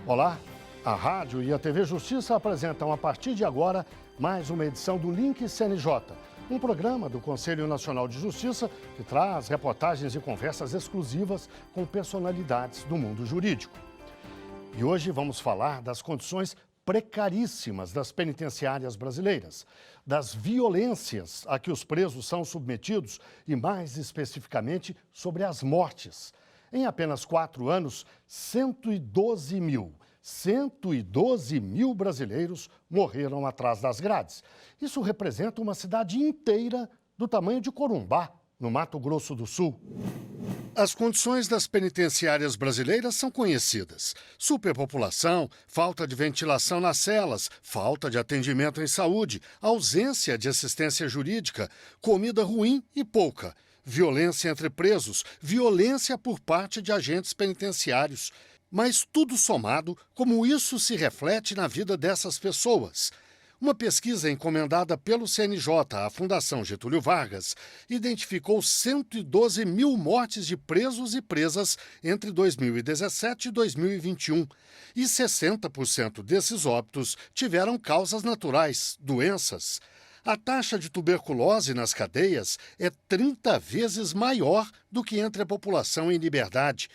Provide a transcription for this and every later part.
Olá, a rádio e a TV Justiça apresentam a partir de agora mais uma edição do Link CNJ, um programa do Conselho Nacional de Justiça que traz reportagens e conversas exclusivas com personalidades do mundo jurídico. E hoje vamos falar das condições precaríssimas das penitenciárias brasileiras, das violências a que os presos são submetidos e, mais especificamente, sobre as mortes. Em apenas 4 anos, 112 mil brasileiros morreram atrás das grades. Isso representa uma cidade inteira do tamanho de Corumbá, no Mato Grosso do Sul. As condições das penitenciárias brasileiras são conhecidas: superpopulação, falta de ventilação nas celas, falta de atendimento em saúde, ausência de assistência jurídica, comida ruim e pouca, violência entre presos, violência por parte de agentes penitenciários. Mas tudo somado, como isso se reflete na vida dessas pessoas? Uma pesquisa encomendada pelo CNJ à Fundação Getúlio Vargas identificou 112 mil mortes de presos e presas entre 2017 e 2021. E 60% desses óbitos tiveram causas naturais, doenças. A taxa de tuberculose nas cadeias é 30 vezes maior do que entre a população em liberdade.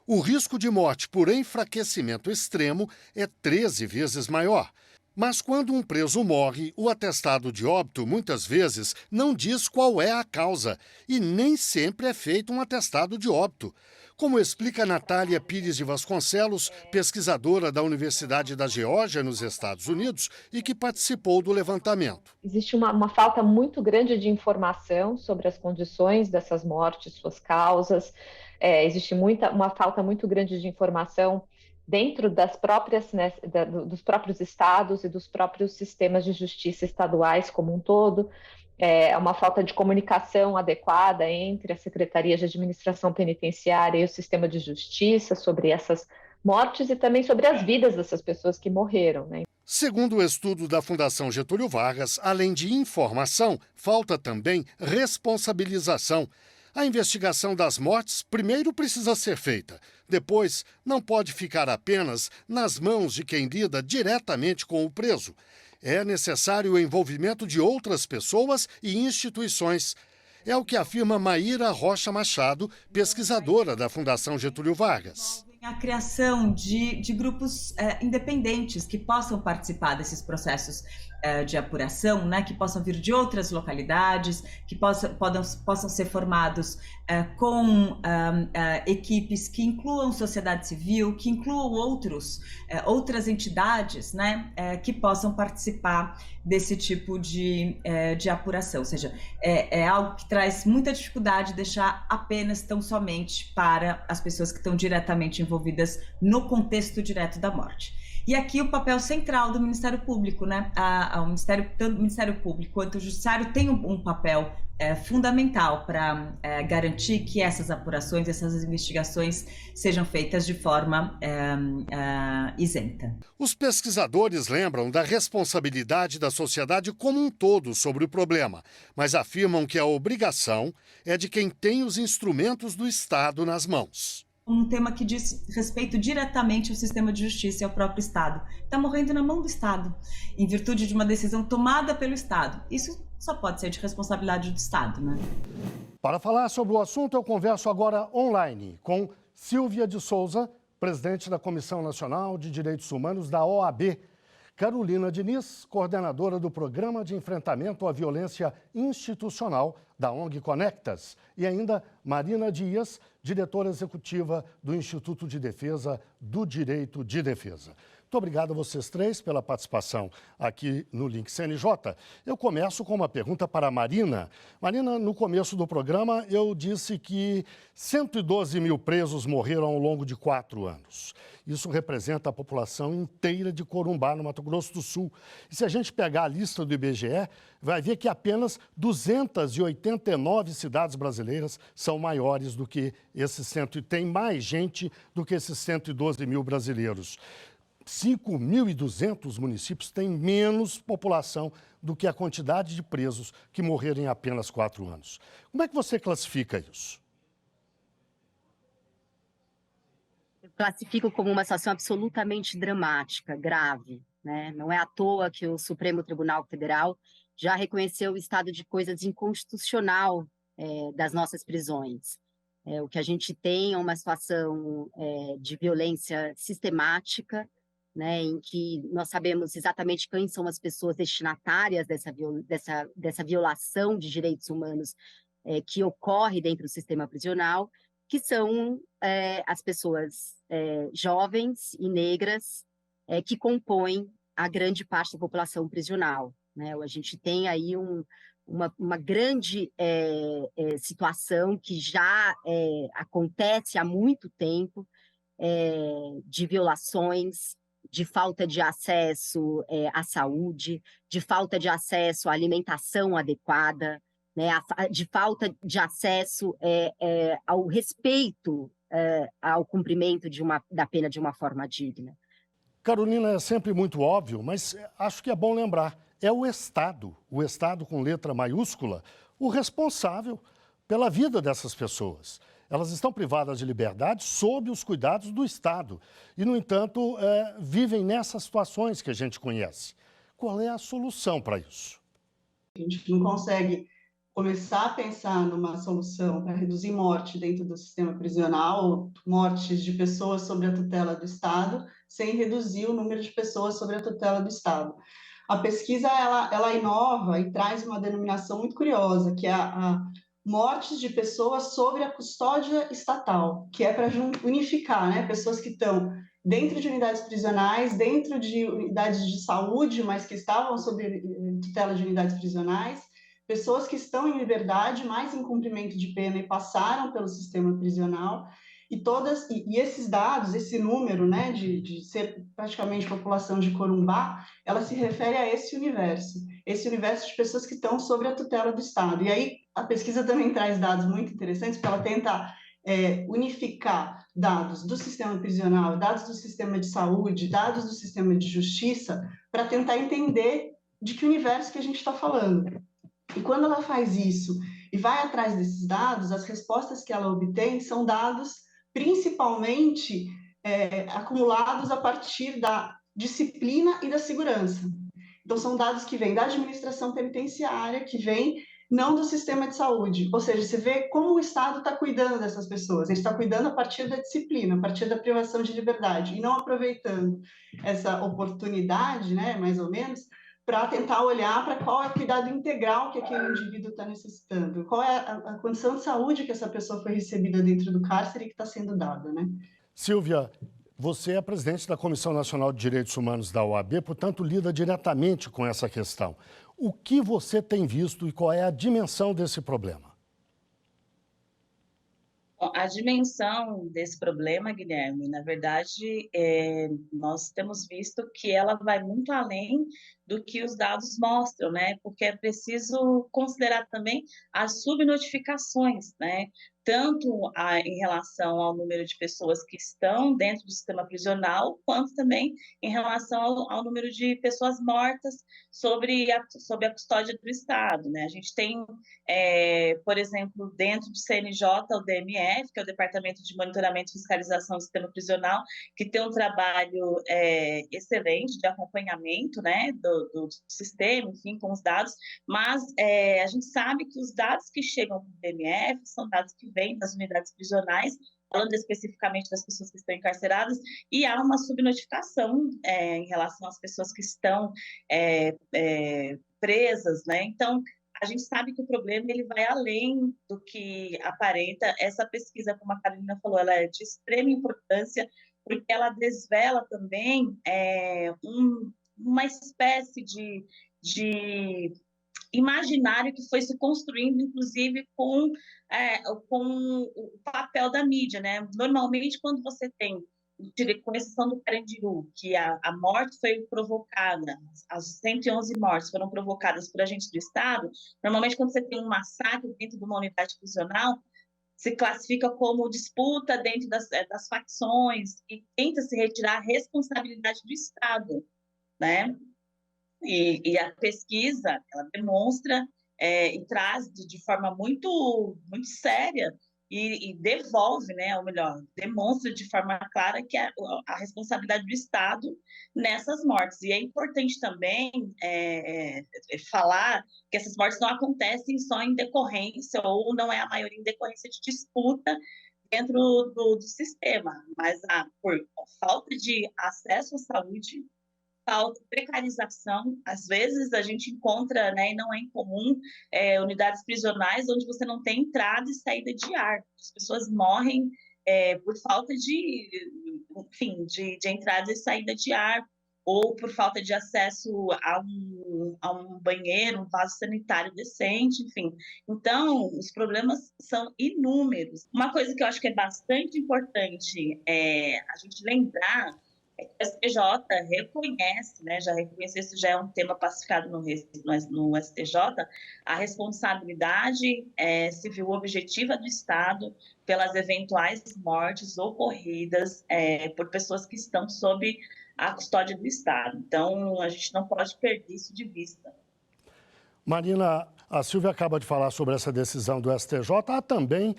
O risco de morte por enfraquecimento extremo é 13 vezes maior. Mas quando um preso morre, o atestado de óbito muitas vezes não diz qual é a causa e nem sempre é feito um atestado de óbito. Como explica Natália Pires de Vasconcelos, pesquisadora da Universidade da Geórgia, nos Estados Unidos, e que participou do levantamento. Existe uma falta muito grande de informação sobre as condições dessas mortes, suas causas. Existe uma falta muito grande de informação dentro das próprias, dos próprios estados e dos próprios sistemas de justiça estaduais como um todo. Uma falta de comunicação adequada entre as secretarias de administração penitenciária e o sistema de justiça sobre essas mortes e também sobre as vidas dessas pessoas que morreram, né? Segundo o estudo da Fundação Getúlio Vargas, além de informação, falta também responsabilização. A investigação das mortes primeiro precisa ser feita. Depois, não pode ficar apenas nas mãos de quem lida diretamente com o preso. É necessário o envolvimento de outras pessoas e instituições. É o que afirma Maíra Rocha Machado, pesquisadora da Fundação Getúlio Vargas. A criação de grupos independentes que possam participar desses processos de apuração, né, que possam vir de outras localidades, que possam ser formados com equipes que incluam sociedade civil, que incluam outras entidades, né, que possam participar desse tipo de apuração. Ou seja, é algo que traz muita dificuldade deixar apenas tão somente para as pessoas que estão diretamente envolvidas no contexto direto da morte. E aqui o papel central do Ministério Público, né? Tanto o Ministério Público quanto o Judiciário tem um papel fundamental para garantir que essas apurações, essas investigações sejam feitas de forma isenta. Os pesquisadores lembram da responsabilidade da sociedade como um todo sobre o problema, mas afirmam que a obrigação é de quem tem os instrumentos do Estado nas mãos. Um tema que diz respeito diretamente ao sistema de justiça e ao próprio Estado. Está morrendo na mão do Estado, em virtude de uma decisão tomada pelo Estado. Isso só pode ser de responsabilidade do Estado, né? Para falar sobre o assunto, eu converso agora online com Silvia de Souza, presidente da Comissão Nacional de Direitos Humanos da OAB, Carolina Diniz, coordenadora do Programa de Enfrentamento à Violência Institucional da ONG Conectas, e ainda Marina Dias, diretora executiva do Instituto de Defesa do Direito de Defesa. Muito obrigado a vocês três pela participação aqui no Link CNJ. Eu começo com uma pergunta para a Marina. Marina, no começo do programa eu disse que 112 mil presos morreram ao longo de 4 anos. Isso representa a população inteira de Corumbá, no Mato Grosso do Sul. E se a gente pegar a lista do IBGE, vai ver que apenas 289 cidades brasileiras são maiores do que esses tem mais gente do que esses 112 mil brasileiros. 5.200 municípios têm menos população do que a quantidade de presos que morreram em apenas 4 anos. Como é que você classifica isso? classifico como uma situação absolutamente dramática, grave, né? Não é à toa que o Supremo Tribunal Federal já reconheceu o estado de coisas inconstitucional das nossas prisões. O que a gente tem é uma situação de violência sistemática, né, em que nós sabemos exatamente quem são as pessoas destinatárias dessa violação de direitos humanos que ocorre dentro do sistema prisional, que são as pessoas jovens e negras que compõem a grande parte da população prisional, né? A gente tem aí uma grande situação que já acontece há muito tempo, de violações, de falta de acesso à saúde, de falta de acesso à alimentação adequada, né, de falta de acesso ao respeito ao cumprimento da pena de uma forma digna. Carolina, é sempre muito óbvio, mas acho que é bom lembrar, é o Estado com letra maiúscula, o responsável pela vida dessas pessoas. Elas estão privadas de liberdade sob os cuidados do Estado e, no entanto, vivem nessas situações que a gente conhece. Qual é a solução para isso? A gente não consegue começar a pensar numa solução para reduzir morte dentro do sistema prisional, mortes de pessoas sob a tutela do Estado, sem reduzir o número de pessoas sob a tutela do Estado. A pesquisa, ela inova e traz uma denominação muito curiosa, que é a mortes de pessoas sob a custódia estatal, que é para unificar, né, pessoas que estão dentro de unidades prisionais, dentro de unidades de saúde, mas que estavam sob tutela de unidades prisionais, pessoas que estão em liberdade, mas em cumprimento de pena e passaram pelo sistema prisional, e esses dados, esse número, né, de ser praticamente população de Corumbá, ela se refere a esse universo de pessoas que estão sob a tutela do Estado. E aí a pesquisa também traz dados muito interessantes, porque ela tenta unificar dados do sistema prisional, dados do sistema de saúde, dados do sistema de justiça, para tentar entender de que universo que a gente está falando. E quando ela faz isso e vai atrás desses dados, as respostas que ela obtém são dados principalmente acumulados a partir da disciplina e da segurança. Então, são dados que vêm da administração penitenciária, que vêm não do sistema de saúde. Ou seja, você vê como o Estado está cuidando dessas pessoas. Ele está cuidando a partir da disciplina, a partir da privação de liberdade, e não aproveitando essa oportunidade, né, mais ou menos, para tentar olhar para qual é o cuidado integral que aquele indivíduo está necessitando, qual é a condição de saúde que essa pessoa foi recebida dentro do cárcere e que está sendo dada, né? Silvia, você é presidente da Comissão Nacional de Direitos Humanos da OAB, portanto, lida diretamente com essa questão. O que você tem visto e qual é a dimensão desse problema? A dimensão desse problema, Guilherme, na verdade, nós temos visto que ela vai muito além do que os dados mostram, né? Porque é preciso considerar também as subnotificações, né? Tanto em relação ao número de pessoas que estão dentro do sistema prisional, quanto também em relação ao número de pessoas mortas sob a custódia do Estado, né? A gente tem, por exemplo, dentro do CNJ, o DMF, que é o Departamento de Monitoramento e Fiscalização do Sistema Prisional, que tem um trabalho excelente de acompanhamento, né, do sistema, enfim, com os dados, mas a gente sabe que os dados que chegam do DMF são dados que vêm das unidades prisionais, falando especificamente das pessoas que estão encarceradas, e há uma subnotificação em relação às pessoas que estão presas, né? Então, a gente sabe que o problema ele vai além do que aparenta. Essa pesquisa, como a Carolina falou, ela é de extrema importância, porque ela desvela também uma espécie de imaginário que foi se construindo, inclusive, com o papel da mídia, né? Normalmente, quando você tem, com exceção do Carandiru, que a morte foi provocada, as 111 mortes foram provocadas por agentes do Estado, normalmente, quando você tem um massacre dentro de uma unidade prisional, se classifica como disputa dentro das facções e tenta se retirar a responsabilidade do Estado, né? E a pesquisa, ela demonstra e traz de forma muito, muito séria e devolve, né, ou melhor, demonstra de forma clara que a responsabilidade do Estado nessas mortes. E é importante também falar que essas mortes não acontecem só em decorrência, ou não é a maioria em decorrência de disputa dentro do sistema, mas por falta de acesso à saúde, falta, precarização. Às vezes a gente encontra, né, e não é incomum, unidades prisionais onde você não tem entrada e saída de ar. As pessoas morrem por falta enfim, de entrada e saída de ar, ou por falta de acesso a um banheiro, um vaso sanitário decente, enfim. Então, os problemas são inúmeros. Uma coisa que eu acho que é bastante importante a gente lembrar é que o STJ reconhece, né, já reconhece, isso já é um tema pacificado no STJ, a responsabilidade civil objetiva do Estado pelas eventuais mortes ocorridas por pessoas que estão sob a custódia do Estado. Então, a gente não pode perder isso de vista. Marina, a Silvia acaba de falar sobre essa decisão do STJ. Há também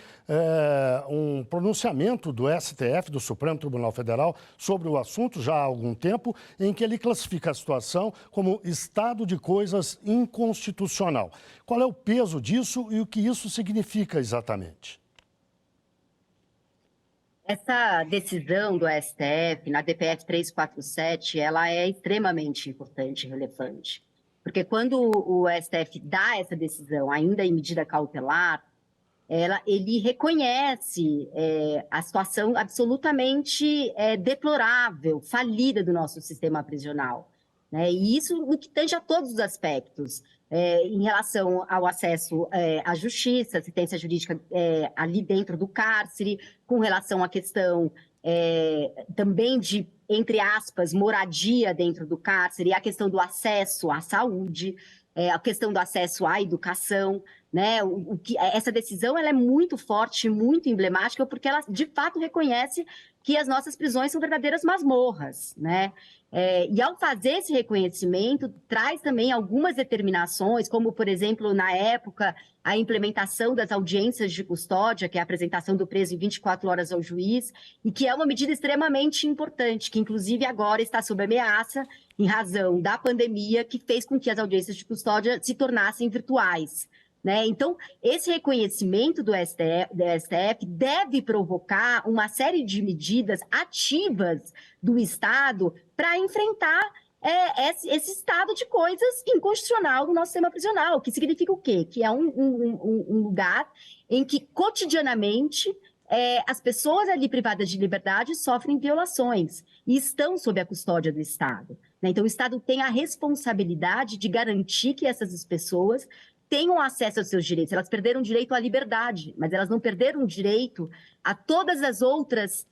um pronunciamento do STF, do Supremo Tribunal Federal, sobre o assunto já há algum tempo, em que ele classifica a situação como estado de coisas inconstitucional. Qual é o peso disso e o que isso significa exatamente? Essa decisão do STF, na DPF 347, ela é extremamente importante e relevante. Porque quando o STF dá essa decisão, ainda em medida cautelar, ele reconhece a situação absolutamente deplorável, falida do nosso sistema prisional, né? E isso no que tange a todos os aspectos, em relação ao acesso à justiça, assistência jurídica ali dentro do cárcere, com relação à questão também de, entre aspas, moradia dentro do cárcere, a questão do acesso à saúde, a questão do acesso à educação, né? Essa decisão ela é muito forte, muito emblemática, porque ela, de fato, reconhece que as nossas prisões são verdadeiras masmorras, né? E ao fazer esse reconhecimento, traz também algumas determinações, como, por exemplo, na época, a implementação das audiências de custódia, que é a apresentação do preso em 24 horas ao juiz, e que é uma medida extremamente importante, que inclusive agora está sob ameaça, em razão da pandemia, que fez com que as audiências de custódia se tornassem virtuais, né? Então, esse reconhecimento do STF deve provocar uma série de medidas ativas do Estado para enfrentar esse estado de coisas inconstitucional do nosso sistema prisional, que significa o quê? Que é um lugar em que, cotidianamente, as pessoas ali privadas de liberdade sofrem violações e estão sob a custódia do Estado, né? Então, o Estado tem a responsabilidade de garantir que essas pessoas tenham acesso aos seus direitos. Elas perderam o direito à liberdade, mas elas não perderam o direito a todas as outras,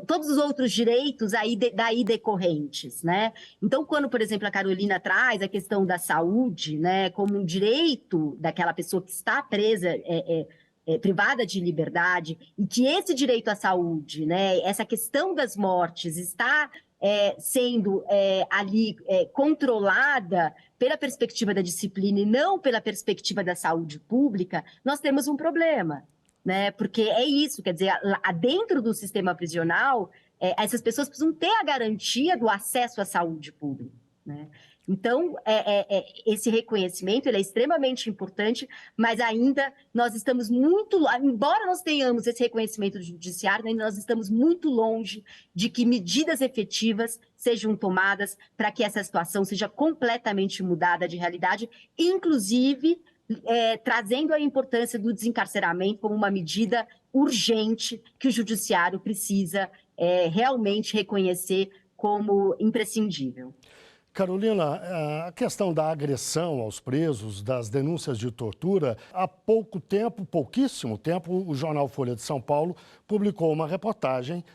todos os outros direitos daí decorrentes, né? Então, quando, por exemplo, a Carolina traz a questão da saúde, né, como um direito daquela pessoa que está presa, privada de liberdade, e que esse direito à saúde, né, essa questão das mortes está sendo ali controlada pela perspectiva da disciplina e não pela perspectiva da saúde pública, nós temos um problema, né? Porque é isso, quer dizer, dentro do sistema prisional, essas pessoas precisam ter a garantia do acesso à saúde pública, né? Então, esse reconhecimento ele é extremamente importante, mas ainda nós estamos muito, embora nós tenhamos esse reconhecimento do judiciário, ainda nós estamos muito longe de que medidas efetivas sejam tomadas para que essa situação seja completamente mudada de realidade, inclusive trazendo a importância do desencarceramento como uma medida urgente que o judiciário precisa realmente reconhecer como imprescindível. Carolina, a questão da agressão aos presos, das denúncias de tortura, há pouquíssimo tempo, o jornal Folha de São Paulo publicou uma reportagem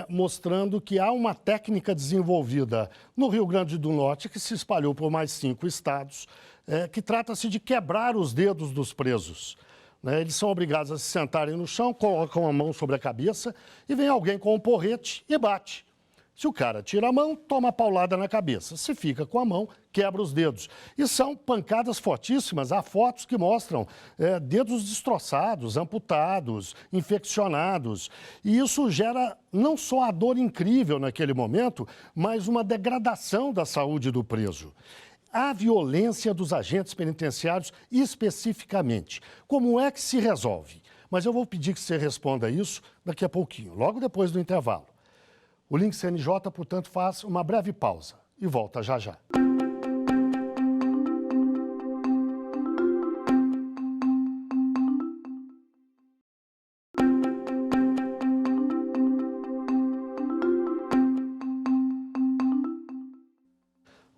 mostrando que há uma técnica desenvolvida no Rio Grande do Norte, que se espalhou por mais 5 estados, que trata-se de quebrar os dedos dos presos. Eles são obrigados a se sentarem no chão, colocam a mão sobre a cabeça e vem alguém com um porrete e bate. Se o cara tira a mão, toma paulada na cabeça. Se fica com a mão, quebra os dedos. E são pancadas fortíssimas. Há fotos que mostram dedos destroçados, amputados, infeccionados. E isso gera não só a dor incrível naquele momento, mas uma degradação da saúde do preso. A violência dos agentes penitenciários especificamente. Como é que se resolve? Mas eu vou pedir que você responda isso daqui a pouquinho, logo depois do intervalo. O Link CNJ, portanto, faz uma breve pausa e volta já já.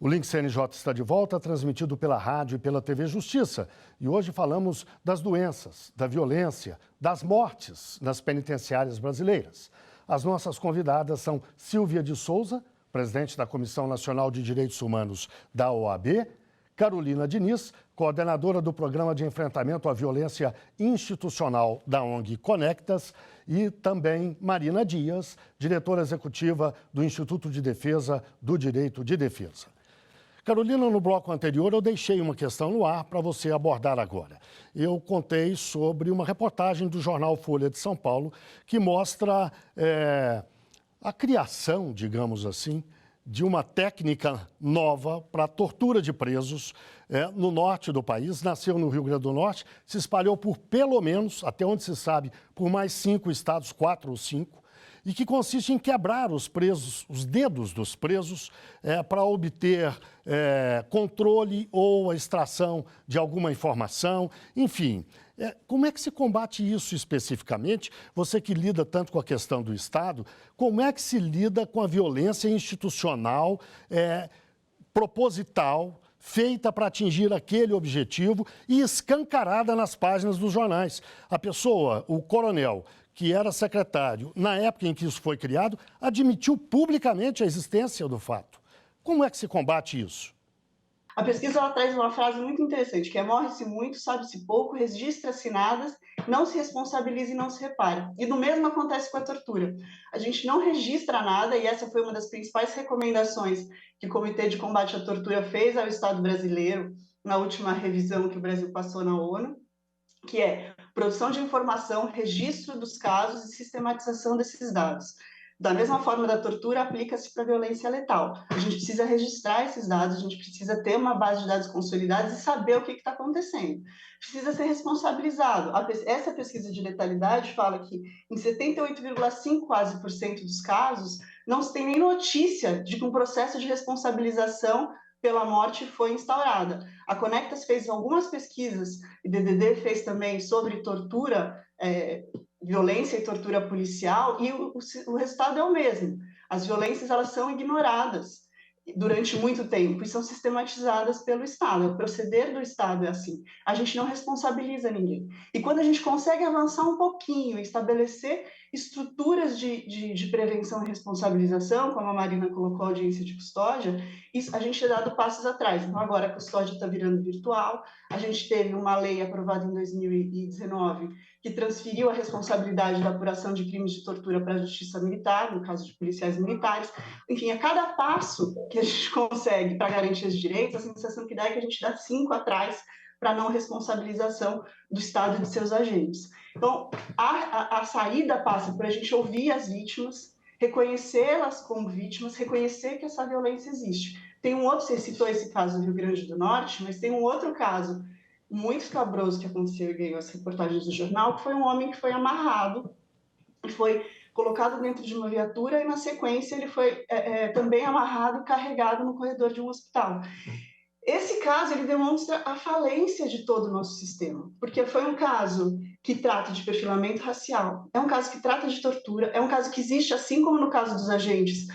O Link CNJ está de volta, transmitido pela rádio e pela TV Justiça. E hoje falamos das doenças, da violência, das mortes nas penitenciárias brasileiras. As nossas convidadas são Silvia de Souza, presidente da Comissão Nacional de Direitos Humanos da OAB, Carolina Diniz, coordenadora do Programa de Enfrentamento à Violência Institucional da ONG Conectas, e também Marina Dias, diretora executiva do Instituto de Defesa do Direito de Defesa. Carolina, no bloco anterior eu deixei uma questão no ar para você abordar agora. Eu contei sobre uma reportagem do jornal Folha de São Paulo que mostra a criação, digamos assim, de uma técnica nova para a tortura de presos no norte do país. Nasceu no Rio Grande do Norte, se espalhou por pelo menos, até onde se sabe, por mais 5 estados, 4 ou 5. E que consiste em quebrar os presos, os dedos dos presos, para obter controle ou a extração de alguma informação. Enfim, como é que se combate isso especificamente? Você que lida tanto com a questão do Estado, como é que se lida com a violência institucional, proposital, feita para atingir aquele objetivo e escancarada nas páginas dos jornais? A pessoa, o coronel, que era secretário, na época em que isso foi criado, admitiu publicamente a existência do fato. Como é que se combate isso? A pesquisa ela traz uma frase muito interessante, que é: morre-se muito, sabe-se pouco, registra-se nada, não se responsabiliza e não se repara. E do mesmo acontece com a tortura. A gente não registra nada, e essa foi uma das principais recomendações que o Comitê de Combate à Tortura fez ao Estado brasileiro na última revisão que o Brasil passou na ONU, que é produção de informação, registro dos casos e sistematização desses dados. Da mesma forma da tortura, aplica-se para a violência letal. A gente precisa registrar esses dados, a gente precisa ter uma base de dados consolidados e saber o que está acontecendo. Precisa ser responsabilizado. Essa pesquisa de letalidade fala que em 78,5% quase dos casos não se tem nem notícia de que um processo de responsabilização pela morte foi instaurada. A Conectas fez algumas pesquisas, e DDD fez também, sobre tortura, violência e tortura policial, e o resultado é o mesmo. As violências elas são ignoradas durante muito tempo e são sistematizadas pelo Estado. O proceder do Estado é assim. A gente não responsabiliza ninguém. E quando a gente consegue avançar um pouquinho e estabelecer estruturas de prevenção e responsabilização, como a Marina colocou, a audiência de custódia, isso, a gente é dado passos atrás. Então, agora a custódia está virando virtual. A gente teve uma lei aprovada em 2019 que transferiu a responsabilidade da apuração de crimes de tortura para a justiça militar, no caso de policiais militares. Enfim, a cada passo que a gente consegue para garantir os direitos, a sensação que dá é que a gente dá 5 atrás para a não responsabilização do Estado e de seus agentes. Então, a saída passa por a gente ouvir as vítimas, reconhecê-las como vítimas, reconhecer que essa violência existe. Tem um outro, você citou esse caso do Rio Grande do Norte, mas tem um outro caso muito escabroso que aconteceu e ganhou as reportagens do jornal, que foi um homem que foi amarrado e foi colocado dentro de uma viatura e, na sequência, ele foi também amarrado e carregado no corredor de um hospital. Esse caso, ele demonstra a falência de todo o nosso sistema, porque foi um caso que trata de perfilamento racial, é um caso que trata de tortura, é um caso que existe, assim como no caso dos agentes,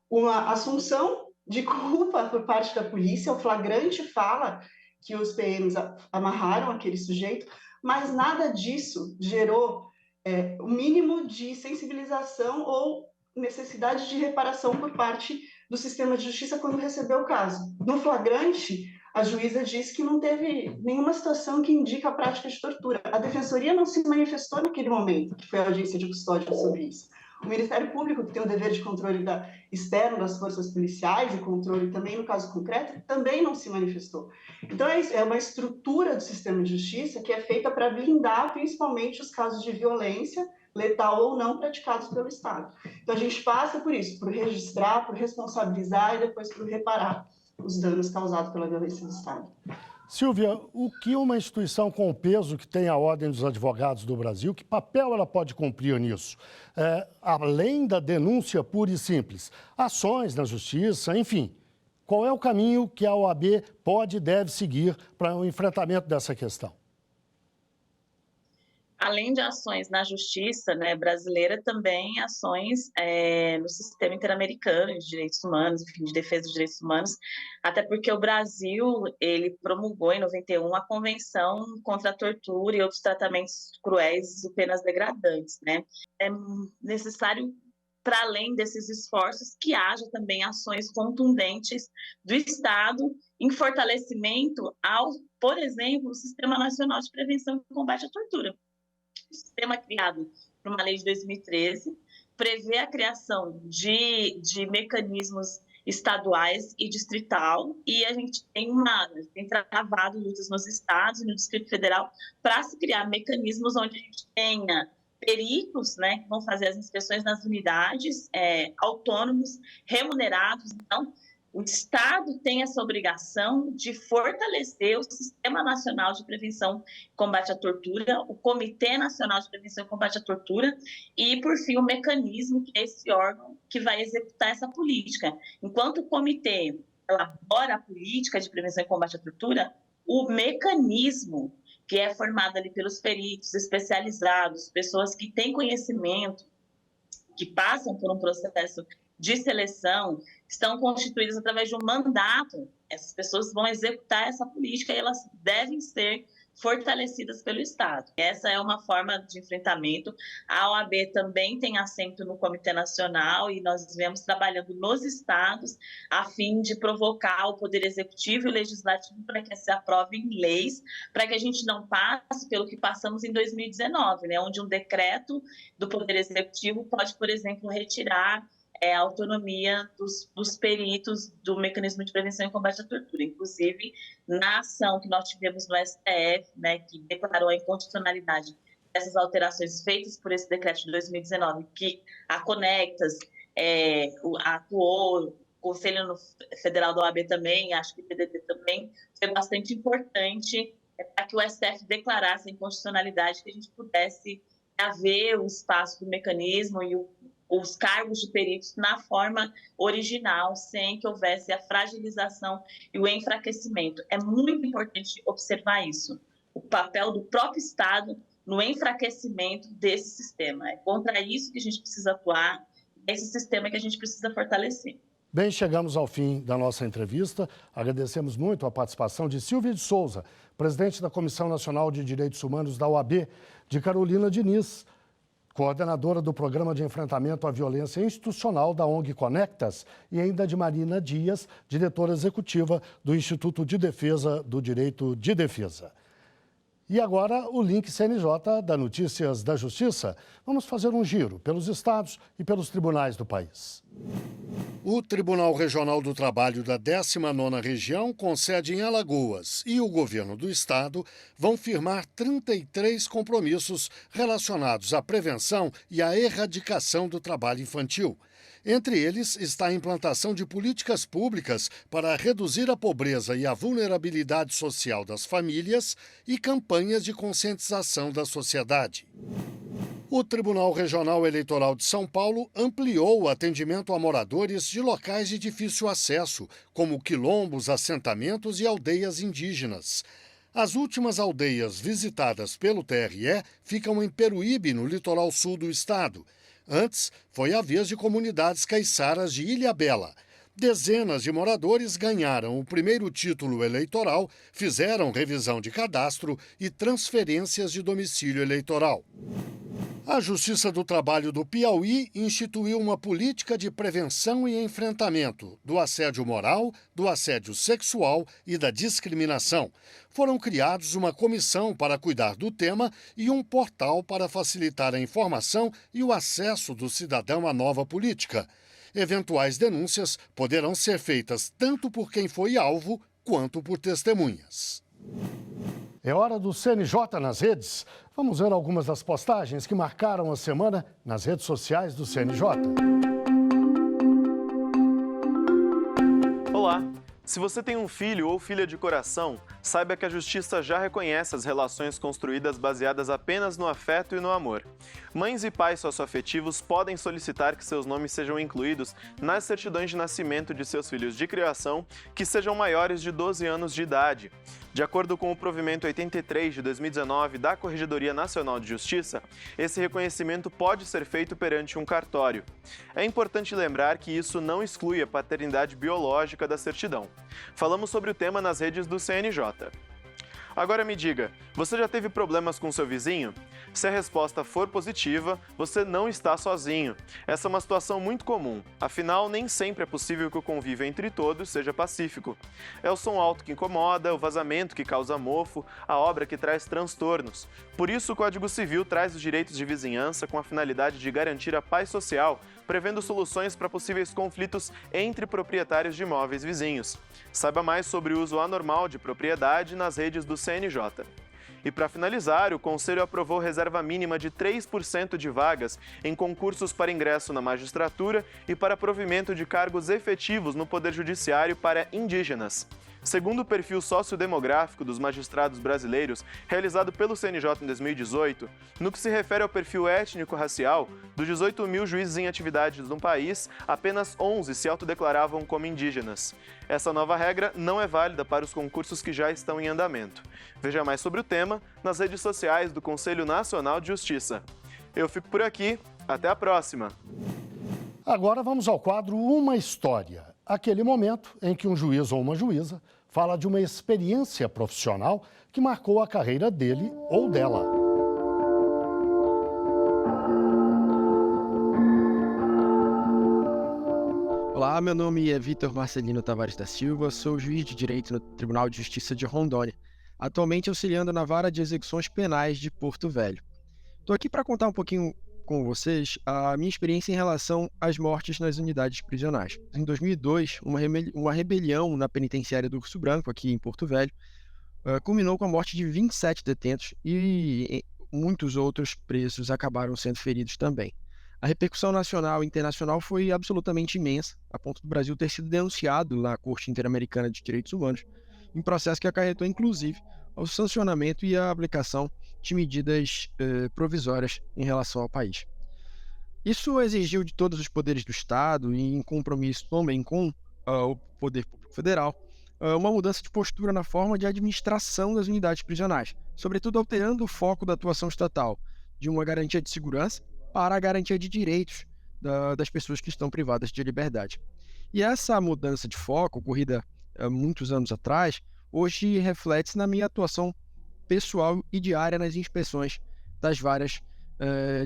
uma assunção de culpa por parte da polícia. O flagrante fala que os PMs amarraram aquele sujeito, mas nada disso gerou o mínimo de sensibilização ou necessidade de reparação por parte do sistema de justiça quando recebeu o caso. No flagrante, a juíza disse que não teve nenhuma situação que indica a prática de tortura. A defensoria não se manifestou naquele momento, que foi a audiência de custódia sobre isso. O Ministério Público, que tem o dever de controle externo das forças policiais e controle também no caso concreto, também não se manifestou. Então, é uma estrutura do sistema de justiça que é feita para blindar principalmente os casos de violência, letal ou não, praticados pelo Estado. Então, a gente passa por isso, por registrar, por responsabilizar e depois por reparar os danos causados pela violência do Estado. Silvia, o que uma instituição com o peso que tem a Ordem dos Advogados do Brasil, que papel ela pode cumprir nisso? Além da denúncia pura e simples, ações na justiça, enfim, qual é o caminho que a OAB pode e deve seguir para o enfrentamento dessa questão? Além de ações na justiça, né, brasileira, também ações no sistema interamericano de direitos humanos, enfim, de defesa dos direitos humanos, até porque o Brasil, ele promulgou em 91 a Convenção contra a Tortura e outros tratamentos cruéis e penas degradantes, né? É necessário, para além desses esforços, que haja também ações contundentes do Estado em fortalecimento ao, por exemplo, o Sistema Nacional de Prevenção e Combate à Tortura. O sistema criado por uma lei de 2013 prevê a criação de mecanismos estaduais e distrital, e a gente tem travado lutas nos estados e no Distrito Federal para se criar mecanismos onde a gente tenha peritos, né, que vão fazer as inspeções nas unidades, autônomos, remunerados. Então, o Estado tem essa obrigação de fortalecer o Sistema Nacional de Prevenção e Combate à Tortura, o Comitê Nacional de Prevenção e Combate à Tortura e, por fim, o mecanismo, que é esse órgão que vai executar essa política. Enquanto o comitê elabora a política de prevenção e combate à tortura, o mecanismo, que é formado ali pelos peritos especializados, pessoas que têm conhecimento, que passam por um processo de seleção, estão constituídas através de um mandato. Essas pessoas vão executar essa política e elas devem ser fortalecidas pelo Estado. Essa é uma forma de enfrentamento. A OAB também tem assento no Comitê Nacional e nós vemos trabalhando nos estados a fim de provocar o Poder Executivo e o Legislativo para que se aprovem leis, para que a gente não passe pelo que passamos em 2019, né, onde um decreto do Poder Executivo pode, por exemplo, retirar a autonomia dos peritos do mecanismo de prevenção e combate à tortura. Inclusive, na ação que nós tivemos no STF, né, que declarou a inconstitucionalidade dessas alterações feitas por esse decreto de 2019, que a Conectas atuou, o Conselho Federal da OAB também, acho que o PDT também, foi bastante importante para que o STF declarasse a inconstitucionalidade, que a gente pudesse haver o espaço do mecanismo e os cargos de peritos na forma original, sem que houvesse a fragilização e o enfraquecimento. É muito importante observar isso, o papel do próprio Estado no enfraquecimento desse sistema. É contra isso que a gente precisa atuar, esse sistema que a gente precisa fortalecer. Bem, chegamos ao fim da nossa entrevista. Agradecemos muito a participação de Silvia de Souza, presidente da Comissão Nacional de Direitos Humanos da OAB, de Carolina Diniz, coordenadora do Programa de Enfrentamento à Violência Institucional da ONG Conectas, e ainda de Marina Dias, diretora executiva do Instituto de Defesa do Direito de Defesa. E agora o link CNJ da Notícias da Justiça. Vamos fazer um giro pelos estados e pelos tribunais do país. O Tribunal Regional do Trabalho da 19ª Região, com sede em Alagoas, e o governo do estado vão firmar 33 compromissos relacionados à prevenção e à erradicação do trabalho infantil. Entre eles está a implantação de políticas públicas para reduzir a pobreza e a vulnerabilidade social das famílias e campanhas de conscientização da sociedade. O Tribunal Regional Eleitoral de São Paulo ampliou o atendimento a moradores de locais de difícil acesso, como quilombos, assentamentos e aldeias indígenas. As últimas aldeias visitadas pelo TRE ficam em Peruíbe, no litoral sul do estado. Antes, foi a vez de comunidades caiçaras de Ilhabela. Dezenas de moradores ganharam o primeiro título eleitoral, fizeram revisão de cadastro e transferências de domicílio eleitoral. A Justiça do Trabalho do Piauí instituiu uma política de prevenção e enfrentamento do assédio moral, do assédio sexual e da discriminação. Foram criados uma comissão para cuidar do tema e um portal para facilitar a informação e o acesso do cidadão à nova política. Eventuais denúncias poderão ser feitas tanto por quem foi alvo quanto por testemunhas. É hora do CNJ nas redes. Vamos ver algumas das postagens que marcaram a semana nas redes sociais do CNJ. Olá! Se você tem um filho ou filha de coração, saiba que a Justiça já reconhece as relações construídas baseadas apenas no afeto e no amor. Mães e pais socioafetivos podem solicitar que seus nomes sejam incluídos nas certidões de nascimento de seus filhos de criação que sejam maiores de 12 anos de idade. De acordo com o provimento 83 de 2019 da Corregedoria Nacional de Justiça, esse reconhecimento pode ser feito perante um cartório. É importante lembrar que isso não exclui a paternidade biológica da certidão. Falamos sobre o tema nas redes do CNJ. Agora me diga, você já teve problemas com seu vizinho? Se a resposta for positiva, você não está sozinho. Essa é uma situação muito comum, afinal, nem sempre é possível que o convívio entre todos seja pacífico. É o som alto que incomoda, o vazamento que causa mofo, a obra que traz transtornos. Por isso, o Código Civil traz os direitos de vizinhança com a finalidade de garantir a paz social, prevendo soluções para possíveis conflitos entre proprietários de imóveis vizinhos. Saiba mais sobre o uso anormal de propriedade nas redes do CNJ. E para finalizar, o Conselho aprovou reserva mínima de 3% de vagas em concursos para ingresso na magistratura e para provimento de cargos efetivos no Poder Judiciário para indígenas. Segundo o perfil sociodemográfico dos magistrados brasileiros, realizado pelo CNJ em 2018, no que se refere ao perfil étnico-racial, dos 18 mil juízes em atividade no país, apenas 11 se autodeclaravam como indígenas. Essa nova regra não é válida para os concursos que já estão em andamento. Veja mais sobre o tema nas redes sociais do Conselho Nacional de Justiça. Eu fico por aqui, até a próxima! Agora vamos ao quadro Uma História. Aquele momento em que um juiz ou uma juíza fala de uma experiência profissional que marcou a carreira dele ou dela. Olá, meu nome é Vitor Marcelino Tavares da Silva, sou juiz de Direito no Tribunal de Justiça de Rondônia, atualmente auxiliando na Vara de Execuções Penais de Porto Velho. Estou aqui para contar um pouquinho com vocês a minha experiência em relação às mortes nas unidades prisionais. Em 2002, uma rebelião na penitenciária do Urso Branco, aqui em Porto Velho, culminou com a morte de 27 detentos e muitos outros presos acabaram sendo feridos também. A repercussão nacional e internacional foi absolutamente imensa, a ponto do Brasil ter sido denunciado na Corte Interamericana de Direitos Humanos, em processo que acarretou, inclusive, ao sancionamento e à aplicação de medidas provisórias em relação ao país. Isso exigiu de todos os poderes do Estado, e em compromisso também com o Poder Público Federal, uma mudança de postura na forma de administração das unidades prisionais, sobretudo alterando o foco da atuação estatal, de uma garantia de segurança para a garantia de direitos das pessoas que estão privadas de liberdade. E essa mudança de foco, ocorrida muitos anos atrás, hoje reflete-se na minha atuação pessoal e diária nas inspeções das varas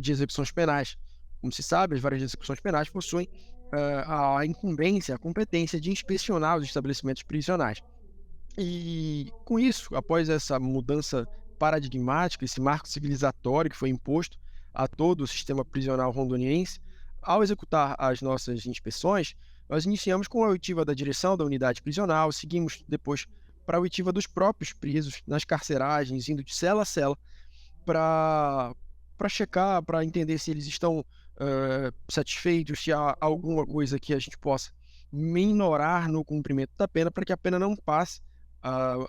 de execuções penais. Como se sabe, as varas de execuções penais possuem a incumbência, a competência de inspecionar os estabelecimentos prisionais. E com isso, após essa mudança paradigmática, esse marco civilizatório que foi imposto a todo o sistema prisional rondoniense, ao executar as nossas inspeções, nós iniciamos com a oitiva da direção da unidade prisional, seguimos depois para a oitiva dos próprios presos nas carceragens, indo de cela a cela, para checar, para entender se eles estão satisfeitos, se há alguma coisa que a gente possa minorar no cumprimento da pena, para que a pena não passe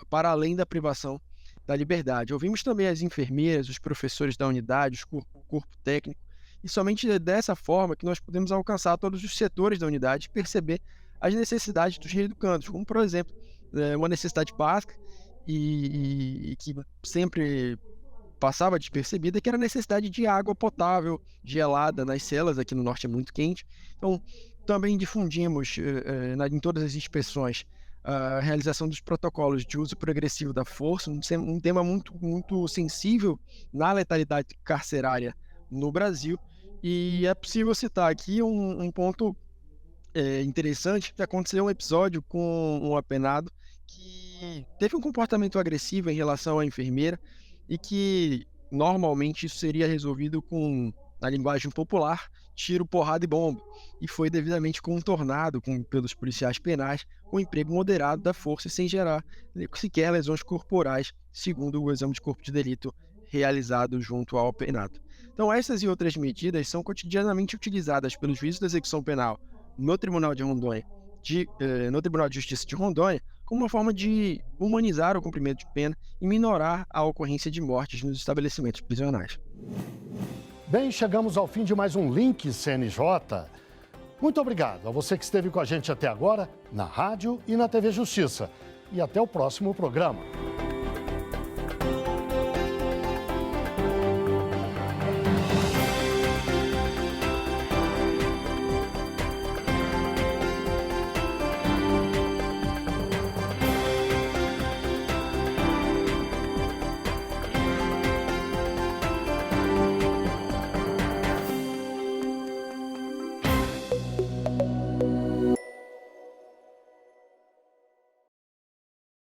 para além da privação da liberdade. Ouvimos também as enfermeiras, os professores da unidade, o corpo técnico, e somente dessa forma que nós podemos alcançar todos os setores da unidade e perceber as necessidades dos reeducandos, como, por exemplo, uma necessidade básica e que sempre passava despercebida, que era a necessidade de água potável, gelada nas celas. Aqui no norte é muito quente. Então, também difundimos em todas as inspeções a realização dos protocolos de uso progressivo da força, um tema muito, muito sensível na letalidade carcerária no Brasil. E é possível citar aqui um ponto interessante, que aconteceu um episódio com um apenado que teve um comportamento agressivo em relação à enfermeira e que normalmente isso seria resolvido com, na linguagem popular, tiro, porrada e bomba, e foi devidamente contornado pelos policiais penais com emprego moderado da força e sem gerar sequer lesões corporais, segundo o exame de corpo de delito realizado junto ao apenado. Então, essas e outras medidas são cotidianamente utilizadas pelos juízes da execução penal no Tribunal de Rondônia, no Tribunal de Justiça de Rondônia, como uma forma de humanizar o cumprimento de pena e minorar a ocorrência de mortes nos estabelecimentos prisionais. Bem, chegamos ao fim de mais um Link CNJ. Muito obrigado a você que esteve com a gente até agora, na rádio e na TV Justiça. E até o próximo programa.